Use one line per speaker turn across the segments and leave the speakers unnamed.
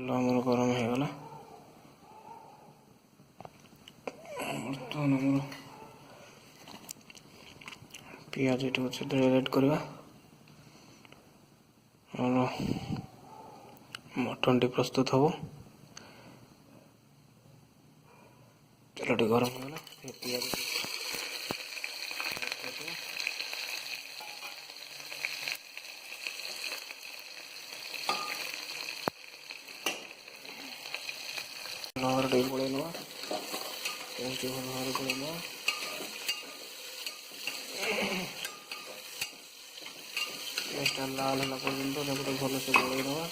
ଆମର ଗରମ ହେଇଗଲା। ବର୍ତ୍ତମାନ ଆମର ପିଆଜ ଏଠି ସେଥିରେ ଆଡ୍ କରିବା। ଆମର ମଟନଟି ପ୍ରସ୍ତୁତ ହେବ। ତେଲଟି ଗରମ ହେଇଗଲା। ପିଆଜ ଭାବରେ ଟିକେ ଗୋଳେଇ ନେବା। ପେଷ୍ଟ ଭଲ ଭାବରେ ଗୋଳେଇ ନେବା। ପେଷ୍ଟଟା ଲାଲ ହେଲା ପର୍ଯ୍ୟନ୍ତ ତାକୁ ଭଲସେ ଗୋଳେଇ ନେବା।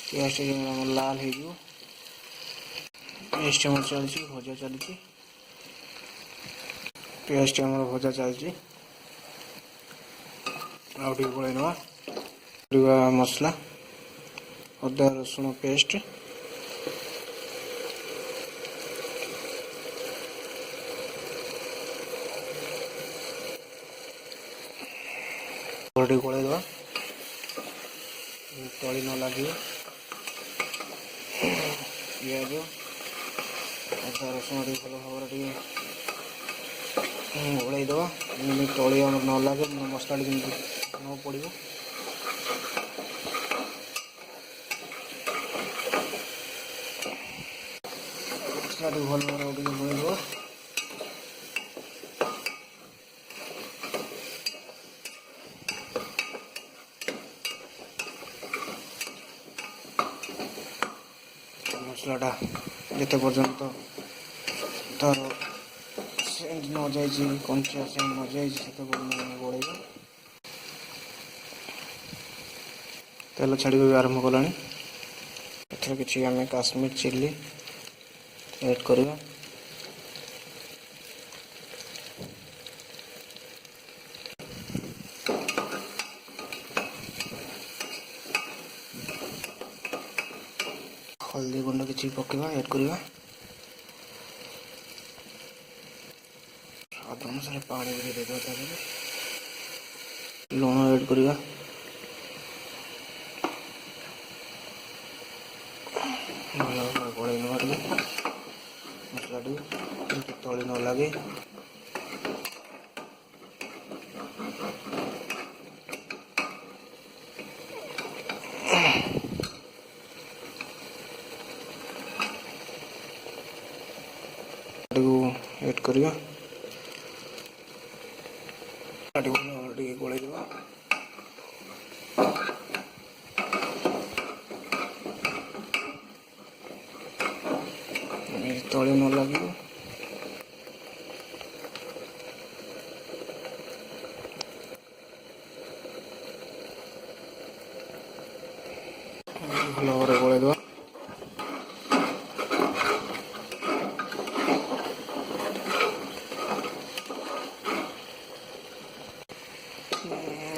ପିଆଜଟି ଯେମିତି ଆମର ଲାଲ ହେଇଯିବ। ପେଷ୍ଟ ଆମର ଚାଲିଛି, ଭଜା ଚାଲିଛି। ପିଆଜଟି ଆମର ଭଜା ଚାଲିଛି। ଆଉ ଟିକେ ଗୋଳେଇ ନେବା। ମସଲା ଅଦା ରସୁଣ ପେଷ୍ଟ, ଟିକେ ଗୋଳେଇ ଦେବା ତଳି ନ ଲାଗିବ। ପିଆଜ ଅଦା ରସୁଣ ଟିକେ ଭଲ ଭାବରେ ଟିକେ ଗୋଳେଇ ଦେବା, ଯେମିତି ତଳି ଆମର ନ ଲାଗେ, ମସଲାଟି ଯେମିତି ନ ପଡ଼ିବ। ମସଲାଟି ଭଲ ଭାବରେ ଟିକେ ଗୋଳେଇ ଦେବା। ମସଲାଟା ଯେତେ ପର୍ଯ୍ୟନ୍ତ ତାର ସେଣ୍ଟ ନ ଯାଇଛି, କଞ୍ଚା ସେଣ୍ଟ ନ ଯାଇଛି, ସେତେ ପର୍ଯ୍ୟନ୍ତ ଗୋଳେଇବା। ତେଲ ଛାଡ଼ିବା ବି ଆରମ୍ଭ କଲାଣି। ଏଥିରେ କିଛି ଆମେ କାଶ୍ମୀର ଚିଲ୍ଲି ଆଡ୍ କରିବା। ହଳଦୀ ଗୁଣ୍ଡ କିଛି ପକେଇବା, ଆଡ୍ କରିବା। ସ୍ୱାଦ ଅନୁସାରେ ପାଣି ବି ଦେଇଦେବା। ତା ଦେହରେ ଲୁଣ ଆଡ୍ କରିବା। ଭଲ ଭାବରେ ଗୋଳେଇ ନେବା ଟିକେ ମସଲାଟି, ଯେମିତି ତଳି ନ ଲାଗେ। ଆଡ୍ କରିବା। ଟିକେ ଗୋଳେଇ ଦେବା। ତଳି ନ ଲାଗିବ। ଭଲ ଭାବରେ ଗୋଳେଇ ଦେବା।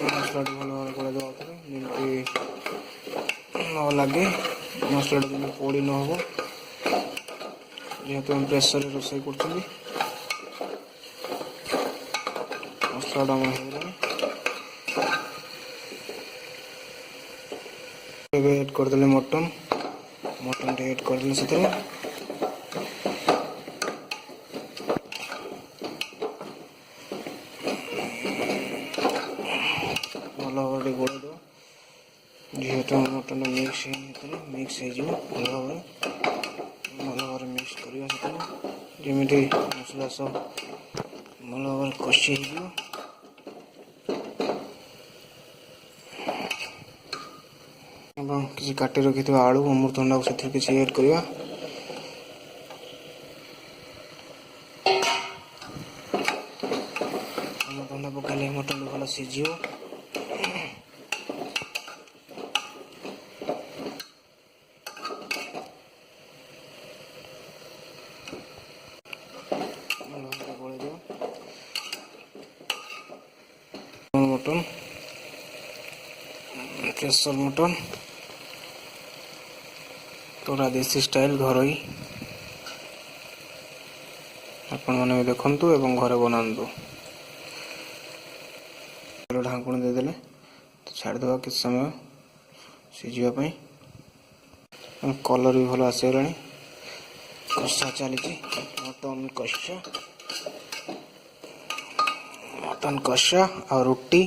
ମସଲାଟି ଭଲ ଭାବରେ ଗୋଳେଇ ଦେବା, ଯେମିତି ନ ଲାଗେ, ମସଲାଟା ଯେମିତି ପୋଡ଼ି ନ ହେବ। ଯେହେତୁ ଆମେ ପ୍ରେସରରେ ରୋଷେଇ କରୁଛନ୍ତି, ମସଲାଟା ଆମର ହେଇଗଲାଣି। ଏବେ ଆଡ୍ କରିଦେଲେ ମଟନଟି ଆଡ୍ କରିଦେଲେ ସେଥିରେ। ଭଲ ଭାବରେ ଗୋଳେଇ ଦେବା। ଯେହେତୁ ମଟନଟା ମିକ୍ସ ହେଇନି, ସେଥିରେ ମିକ୍ସ ହେଇଯିବ। ଭଲ ଭାବରେ ମିକ୍ସ କରିବା ସେଥିରେ, ଯେମିତି ମସଲା ସବୁ ଭଲ ଭାବରେ କଷି ହେଇଯିବ। ଏବଂ କିଛି କାଟି ରଖିଥିବା ଆଳୁ, ଅମୃତଭଣ୍ଡାକୁ ସେଥିରେ କିଛି ଆଡ୍ କରିବା। ଅମୃତଭଣ୍ଡା ପକାଇଲେ ମଟନଟି ଭଲ ସିଝିବ। ଗୋଳେଇ ଦେବା। ମଟନ, ପ୍ରେସର ମଟନ, ପୁରା ଦେଶୀ ଷ୍ଟାଇଲ, ଘରୋଇ। ଆପଣମାନେ ବି ଦେଖନ୍ତୁ ଏବଂ ଘରେ ବନାନ୍ତୁ। ଢାଙ୍କୁଣି ଦେଇଦେଲେ तो छाड़देवा किस समय सीझापी कलर भी भल आसगला कषा चली मटन कषा और रोटी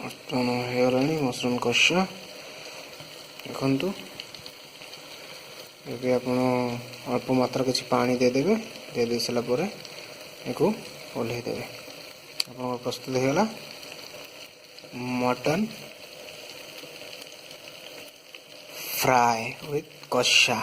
मटन होगला मशरूम कषा देखु ये आप अल्प मात्रा किसी पानी देदेवे दे सारापर ओल्लईदेवे आप प्रस्तुत होगा मटन फ्राई विथ कषा।